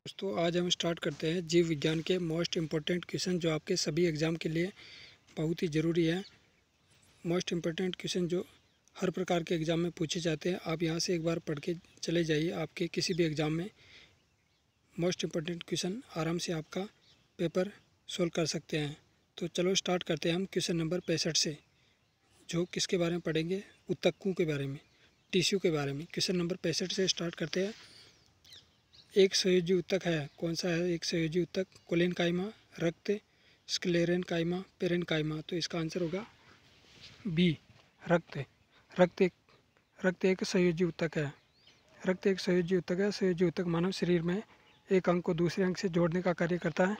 दोस्तों आज हम स्टार्ट करते हैं जीव विज्ञान के मोस्ट इम्पोर्टेंट क्वेश्चन जो आपके सभी एग्ज़ाम के लिए बहुत ही ज़रूरी है। मोस्ट इम्पोर्टेंट क्वेश्चन जो हर प्रकार के एग्ज़ाम में पूछे जाते हैं। आप यहां से एक बार पढ़ के चले जाइए, आपके किसी भी एग्ज़ाम में मोस्ट इम्पोर्टेंट क्वेश्चन आराम से आपका पेपर सोल्व कर सकते हैं। तो चलो स्टार्ट करते हैं हम क्वेश्चन नंबर 65 से, जो किसके बारे में पढ़ेंगे, ऊतकों के बारे में, टिश्यू के बारे में। क्वेश्चन नंबर 65 से स्टार्ट करते हैं। एक संयोजी ऊतक है, कौन सा है एक संयोजी ऊतक? कोलेनकाइमा, रक्त, स्क्लेरेनकाइमा, पेरेनकाइमा। तो इसका आंसर होगा बी, रक्त। रक्त एक संयोजी ऊतक है। रक्त एक संयोजी ऊतक है। संयोजी ऊतक मानव शरीर में एक अंग को दूसरे अंग से जोड़ने का कार्य करता है।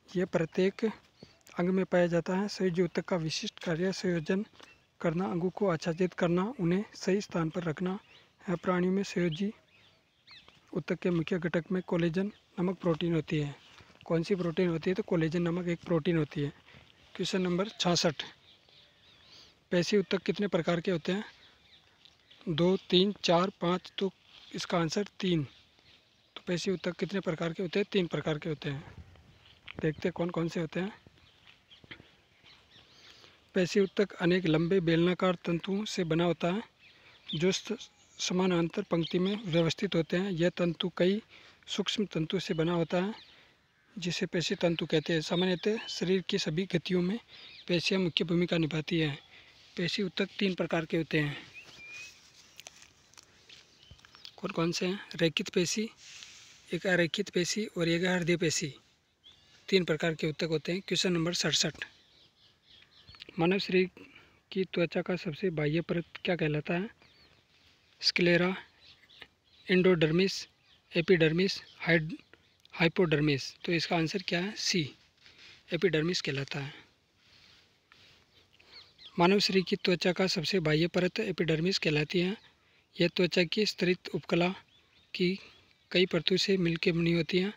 यह प्रत्येक अंग में पाया जाता है। संयोजी ऊतक का विशिष्ट कार्य संयोजन करना, अंगों को आच्छादित करना, उन्हें सही स्थान पर रखना है। प्राणियों में संयोजी ऊतक के मुख्य घटक में कोलेजन नामक प्रोटीन होती है। कौन सी प्रोटीन होती है? तो कोलेजन नामक एक प्रोटीन होती है। क्वेश्चन नंबर 66, पेशी ऊतक कितने प्रकार के होते हैं? 2, 3, 4, 5। तो इसका आंसर 3। तो पेशी ऊतक कितने प्रकार के होते हैं? 3 प्रकार के होते हैं। देखते हैं कौन कौन से होते हैं। पेशी ऊतक अनेक लंबे बेलनाकार तंतुओं से बना होता है जो समानांतर पंक्ति में व्यवस्थित होते हैं। यह तंतु कई सूक्ष्म तंतु से बना होता है जिसे पेशी तंतु कहते हैं। सामान्यतः शरीर की सभी गतियों में पेशियां मुख्य भूमिका निभाती हैं। पेशी ऊतक 3 प्रकार के होते हैं। कौन कौन से हैं? रेखित पेशी, एक अरेखित पेशी और एक हृदय पेशी। 3 प्रकार के ऊतक होते हैं। क्वेश्चन नंबर 67, मानव शरीर की त्वचा का सबसे बाह्य परत क्या कहलाता है? Sclera, endodermis, epidermis, hypodermis. तो इसका आंसर क्या है? सी, एपिडर्मिस कहलाता है। मानव शरीर की त्वचा का सबसे बाह्य परत एपिडर्मिस कहलाती है। यह त्वचा की स्तरित उपकला की कई परतों से मिलकर बनी होती है।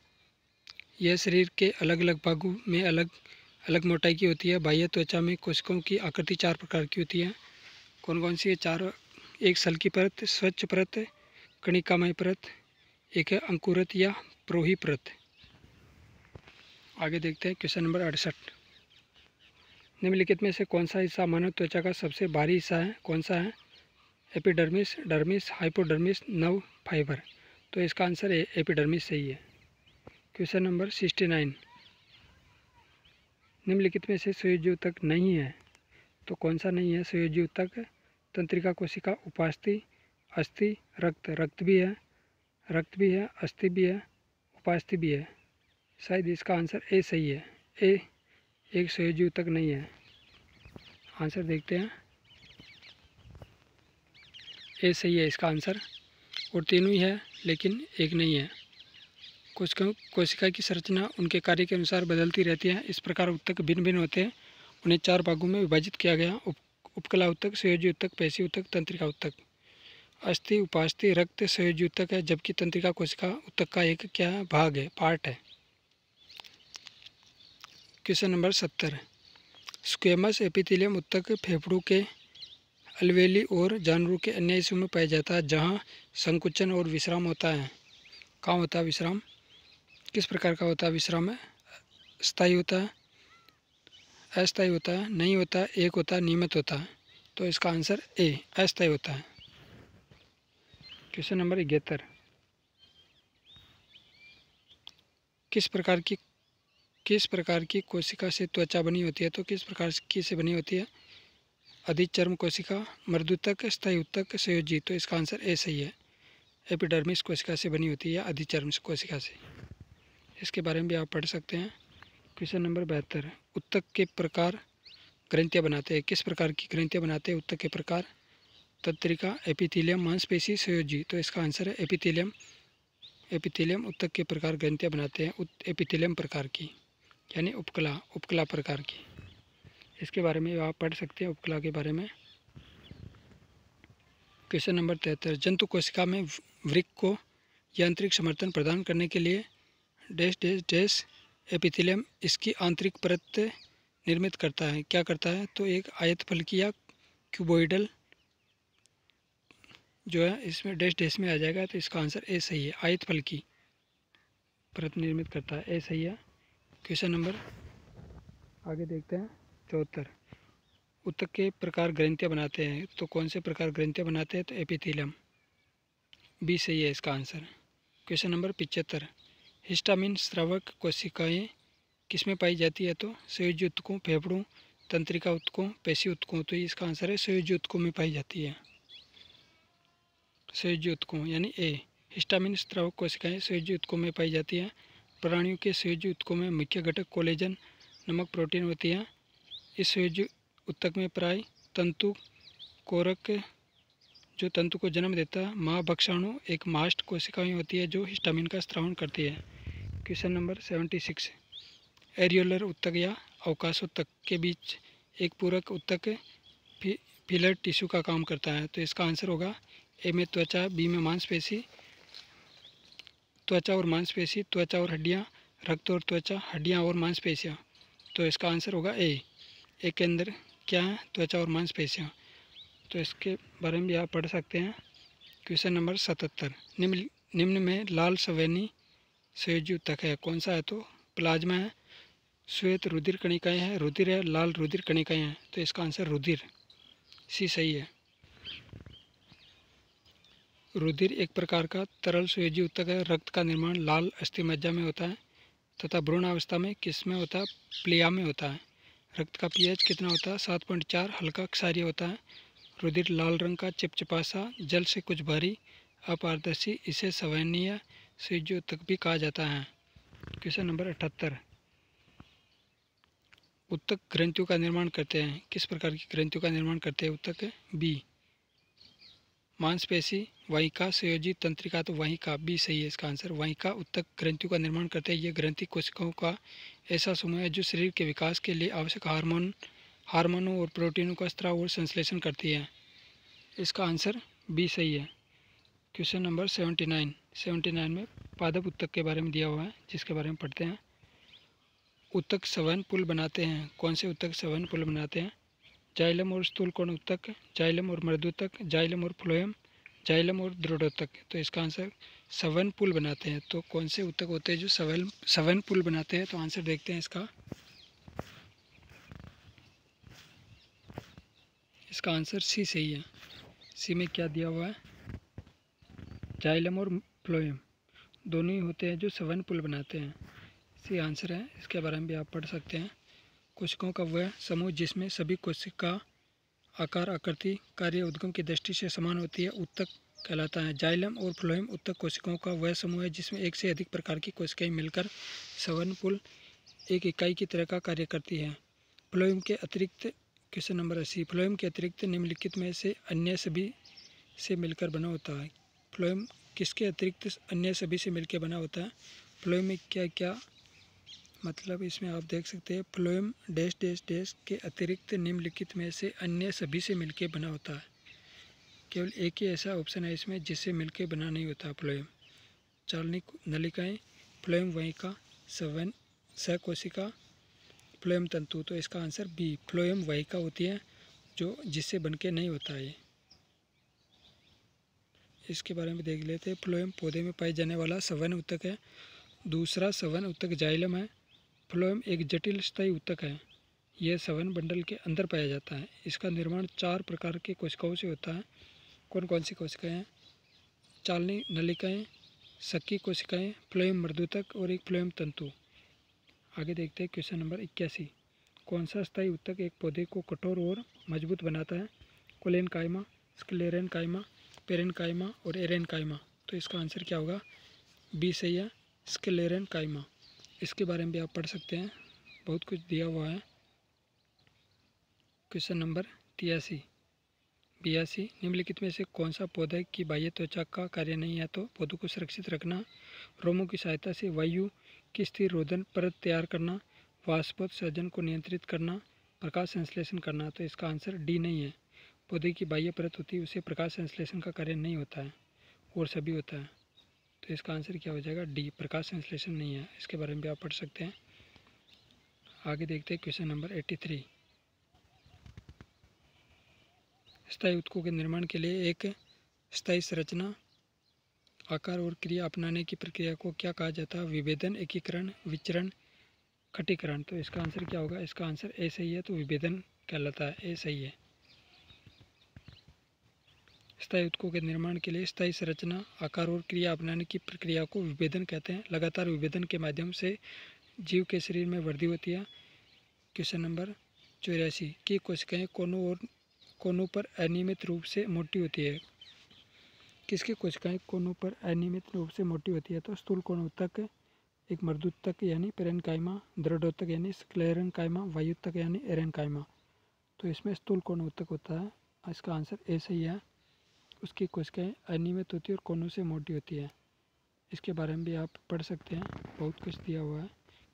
यह शरीर के अलग अलग भागों में अलग अलग मोटाई की होती है। बाह्य त्वचा में कोशिकाओं की आकृति 4 प्रकार की होती है। कौन कौन सी है 4? एक सल की परत, स्वच्छ परत, कणिकामय परत, एक है अंकुरत या प्रोही परत। आगे देखते हैं क्वेश्चन नंबर 68, निम्नलिखित में से कौन सा हिस्सा मानव त्वचा का सबसे भारी हिस्सा है? कौन सा है? Epidermis, dermis, hypodermis, nerve fibre. तो इसका आंसर है एपिडर्मिस सही है। क्वेश्चन नंबर 69, निम्नलिखित में से संयोजी ऊतक नहीं है। तो कौन सा नहीं है संयोजी ऊतक? तंत्रिका कोशिका, उपास्थि, अस्थि, रक्त। रक्त भी है, अस्थि भी है, उपास्थि भी है। शायद इसका आंसर ए सही है। ए एक संयोजी ऊतक नहीं है। आंसर देखते हैं। ए सही है इसका आंसर। और तीनों ही है लेकिन एक नहीं है। कोशिका की संरचना उनके कार्य के अनुसार बदलती रहती है। इस प्रकार ऊतक भिन्न भिन्न होते हैं। उन्हें 4 भागों में विभाजित किया गया। उपकला ऊतक, संयोजी ऊतक, पेशी ऊतक, तंत्रिका ऊतक। अस्थि, उपास्थि, रक्त संयोजी ऊतक है, जबकि तंत्रिका कोशिका ऊतक का एक क्या है? भाग है, पार्ट है। क्वेश्चन नंबर 70, स्क्वेमस एपिथेलियम ऊतक फेफड़ों के अलवेली और जानवरों के अन्य हिस्सों में पाया जाता है जहां संकुचन और विश्राम होता है। कहाँ होता है विश्राम? किस प्रकार का होता है विश्राम? है स्थायी होता है, अस्थायी होता है, नहीं होता है, एक होता है, नियमित होता है। तो इसका आंसर ए, अस्थायी होता है। क्वेश्चन नंबर 71, किस प्रकार की कोशिका से त्वचा बनी होती है? तो किस प्रकार की से बनी होती है? अधिचर्म कोशिका, मर्दूतक, स्थायी ऊतक, संयोजी। तो इसका आंसर ए सही है। एपिडर्मिस कोशिका से बनी होती है, अधिचर्म कोशिका से। इसके बारे में भी आप पढ़ सकते हैं। क्वेश्चन नंबर 72, ऊतक के प्रकार ग्रंथियाँ बनाते हैं। किस प्रकार की ग्रंथियाँ बनाते हैं ऊतक के प्रकार? तंत्रिका, एपिथेलियम, मांसपेशी, संयोजी। तो इसका आंसर है एपिथेलियम। एपिथेलियम ऊतक के प्रकार ग्रंथियाँ बनाते हैं एपिथेलियम प्रकार की, यानी उपकला प्रकार की। इसके बारे में आप पढ़ सकते हैं उपकला के बारे में। क्वेश्चन नंबर 73, जंतु कोशिका में वृक्क को यांत्रिक समर्थन प्रदान करने के लिए डैश डैश डैश एपिथेलियम इसकी आंतरिक परत निर्मित करता है। क्या करता है? तो एक आयतफलकी या क्यूबोइडल जो है इसमें डैश डैश में आ जाएगा। तो इसका आंसर ए सही है, आयतफलकी। परत निर्मित करता है। ए सही है। क्वेश्चन नंबर आगे देखते हैं 74। ऊतक के प्रकार ग्रंथियाँ बनाते हैं, तो कौन से प्रकार ग्रंथियाँ बनाते हैं? तो एपिथेलियम, बी सही है इसका आंसर। Question number 75। हिस्टामिन स्रावक कोशिकाएं किसमें पाई जाती है? तो संयोजी ऊतकों, फेफड़ों, तंत्रिका ऊतकों, पेशी ऊतकों। तो इसका आंसर है संयोजी ऊतकों में पाई जाती है। संयोजी ऊतकों यानी ए। हिस्टामिन स्रावक कोशिकाएं संयोजी ऊतकों में पाई जाती है। प्राणियों के संयोजी ऊतकों में मुख्य घटक कोलेजन नमक प्रोटीन होती है। इस संयोजी ऊतक में प्राय तंतु कोरक जो तंतु को जन्म देता है। माँ भक्षाणु एक मास्ट कोशिकाएं होती है जो हिस्टामिन का स्रावण करती है। Question number 76। एरियोलर ऊतक या अवकाशोत्तक के बीच एक पूरक ऊतक फिलर टिश्यू का काम करता है। तो इसका आंसर होगा ए में त्वचा, बी में मांसपेशी, त्वचा और मांसपेशी, त्वचा और हड्डियाँ, रक्त और त्वचा, हड्डियाँ और मांसपेशियाँ। तो इसका आंसर होगा ए। ए के अंदर क्या है? त्वचा और मांसपेशियाँ। तो इसके बारे में भी आप पढ़ सकते हैं। Question number 77। निम्न में लाल संवहनी संयोजी ऊतक है, कौन सा है? तो प्लाज्मा है, श्वेत रुधिर कणिकाएँ हैं, रुधिर है, लाल रुधिर कणिकाएँ हैं। तो इसका आंसर रुधिर, सी सही है। रुधिर एक प्रकार का तरल संयोजी ऊतक है। रक्त का निर्माण लाल अस्थिमज्जा में होता है तथा भ्रूण अवस्था में किस में होता है? प्लिया में होता है। रक्त का पीएच कितना होता है? 7.4, हल्का क्षारीय होता है। रुधिर लाल रंग का चिपचिपा सा, जल से कुछ भारी, अपारदर्शी, इसे संवहनीय संयोजी ऊतक भी कहा जाता है। Question number 78। ऊतक ग्रंथियों का निर्माण करते हैं, किस प्रकार की ग्रंथियों का निर्माण करते हैं ऊतक? बी मांसपेशी, वाहिका, संयोजी तंत्रिका। तो वाहिका, बी सही है इसका आंसर। वाहिका ऊतक ग्रंथियों का निर्माण करते हैं। ये ग्रंथि कोशिकाओं का ऐसा समूह है जो शरीर के विकास के लिए आवश्यक हार्मोनों और प्रोटीनों का स्त्राव और संश्लेषण करती है। इसका आंसर बी सही है। क्वेश्चन नंबर 79 में पादप ऊतक के बारे में दिया हुआ है, जिसके बारे में पढ़ते हैं। ऊतक संवहन पुल बनाते हैं, कौन से ऊतक संवहन पुल बनाते हैं? जाइलम और स्थूलकोण ऊतक, जाइलम और मृदूतक, जाइलम और फ्लोएम, जाइलम और दृढ़ोतक। तो इसका आंसर संवहन पुल बनाते हैं। तो कौन से ऊतक होते हैं जो संवहन पुल बनाते हैं? तो आंसर देखते हैं इसका। इसका आंसर सी सही है। सी में क्या दिया हुआ है? जाइलम और फ्लोएम दोनों ही होते हैं जो संवहन पुल बनाते हैं। सी आंसर है। इसके बारे में भी आप पढ़ सकते हैं। कोशिकाओं का वह समूह जिसमें सभी कोशिका आकार, आकृति, कार्य, उद्गम की दृष्टि से समान होती है ऊतक कहलाता है। जाइलम और फ्लोएम ऊतक कोशिकाओं का वह समूह है जिसमें एक से अधिक प्रकार की कोशिकाएं मिलकर संवहन पुल एक इकाई की तरह का कार्य करती है। फ्लोएम के अतिरिक्त क्वेश्चन नंबर 80। फ्लोएम के अतिरिक्त निम्नलिखित में से अन्य सभी से मिलकर बना होता है। फ्लोएम किसके अतिरिक्त अन्य सभी से मिलकर बना होता है? फ्लोएम में क्या क्या मतलब इसमें आप देख सकते हैं। फ्लोएम डैश डैश डैश के अतिरिक्त निम्नलिखित में से अन्य सभी से मिलकर बना होता है। केवल एक ही ऐसा ऑप्शन है इसमें जिससे मिलकर बना नहीं होता फ्लोएम। चालनी नलिकाएं, फ्लोएम वाहिका, संवहन सहकोशिका, फ्लोएम तंतु। तो इसका आंसर बी फ्लोएम वाहिका होती है जो जिससे बनके नहीं होता है। इसके बारे में देख लेते हैं। फ्लोएम पौधे में पाए जाने वाला संवहन ऊतक है। दूसरा संवहन ऊतक जाइलम है। फ्लोएम एक जटिल स्थायी ऊतक है। यह संवहन बंडल के अंदर पाया जाता है। इसका निर्माण 4 प्रकार के कोशिकाओं से होता है। कौन कौन सी कोशिकाएं हैं? चालनी नलिकाएं, सक्की कोशिकाएं, फ्लोएम मृदुतक और एक फ्लोएम तंतु। आगे देखते हैं क्वेश्चन नंबर 81। कौन सा स्थायी ऊतक एक पौधे को कठोर और मजबूत बनाता है? कोलेनकाइमा, स्क्लेरेनकाइमा, पेरेनकाइमा और एरेनकाइमा। तो इसका आंसर क्या होगा? बी सही है, स्क्लेरेनकाइमा। इसके बारे में भी आप पढ़ सकते हैं, बहुत कुछ दिया हुआ है। क्वेश्चन नंबर 82 निम्नलिखित में से कौन सा पौधे की बाह्य त्वचा का कार्य नहीं है? तो पौधों को सुरक्षित रखना, रोमों की सहायता से वायु की स्थिर रोधन परत तैयार करना, वाष्पोत्सर्जन को नियंत्रित करना, प्रकाश संश्लेषण करना। तो इसका आंसर डी नहीं है। पौधे की बाह्य परत होती है उसे प्रकाश संश्लेषण का कार्य नहीं होता है और सभी होता है। तो इसका आंसर क्या हो जाएगा? डी प्रकाश संश्लेषण नहीं है। इसके बारे में भी आप पढ़ सकते हैं। आगे देखते हैं क्वेश्चन नंबर 83। स्थायी ऊतकों के निर्माण के लिए एक स्थायी संरचना आकार और क्रिया अपनाने की प्रक्रिया को क्या कहा जाता है? विभेदन, एकीकरण, विचरण, खटीकरण। तो इसका आंसर क्या होगा? इसका आंसर ए सही है, तो विभेदन कहलाता है, ए सही है। स्थायी ऊतकों के निर्माण के लिए स्थायी संरचना, आकार और क्रिया अपनाने की प्रक्रिया को विभेदन कहते हैं। लगातार विभेदन के माध्यम से जीव के शरीर में वृद्धि होती है। क्वेश्चन नंबर 84 की कोशिकाएं कोनों पर अनियमित रूप से मोटी होती है। किसकी कोशिकाएं कोनों पर अनियमित रूप से मोटी होती है? तो स्थूल कोण ऊतक, एक मर्दूतक यानी पेरेन्काइमा, दृढ़ोतक यानी स्क्लेरेन्काइमा, वायुतक यानी एरेन्काइमा। तो इसमें स्थूल कोण ऊतक होता है, इसका आंसर ए सही है। उसकी कोशिकाएं अनियमित होती है और कोनों से मोटी होती है। इसके बारे में भी आप पढ़ सकते हैं, बहुत कुछ दिया हुआ है।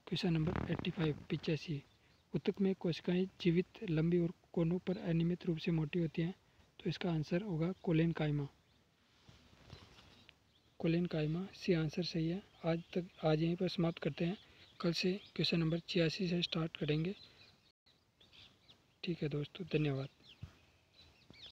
क्वेश्चन नंबर 85 85 ऊतक में कोशिकाएं जीवित, लंबी और कोनों पर अनियमित रूप से मोटी होती हैं। तो इसका आंसर होगा कोलेनकाइमा। कोलेनकाइमा सी आंसर सही है। आज यहीं पर समाप्त करते हैं। कल से क्वेश्चन नंबर 86 से स्टार्ट करेंगे। ठीक है दोस्तों, धन्यवाद।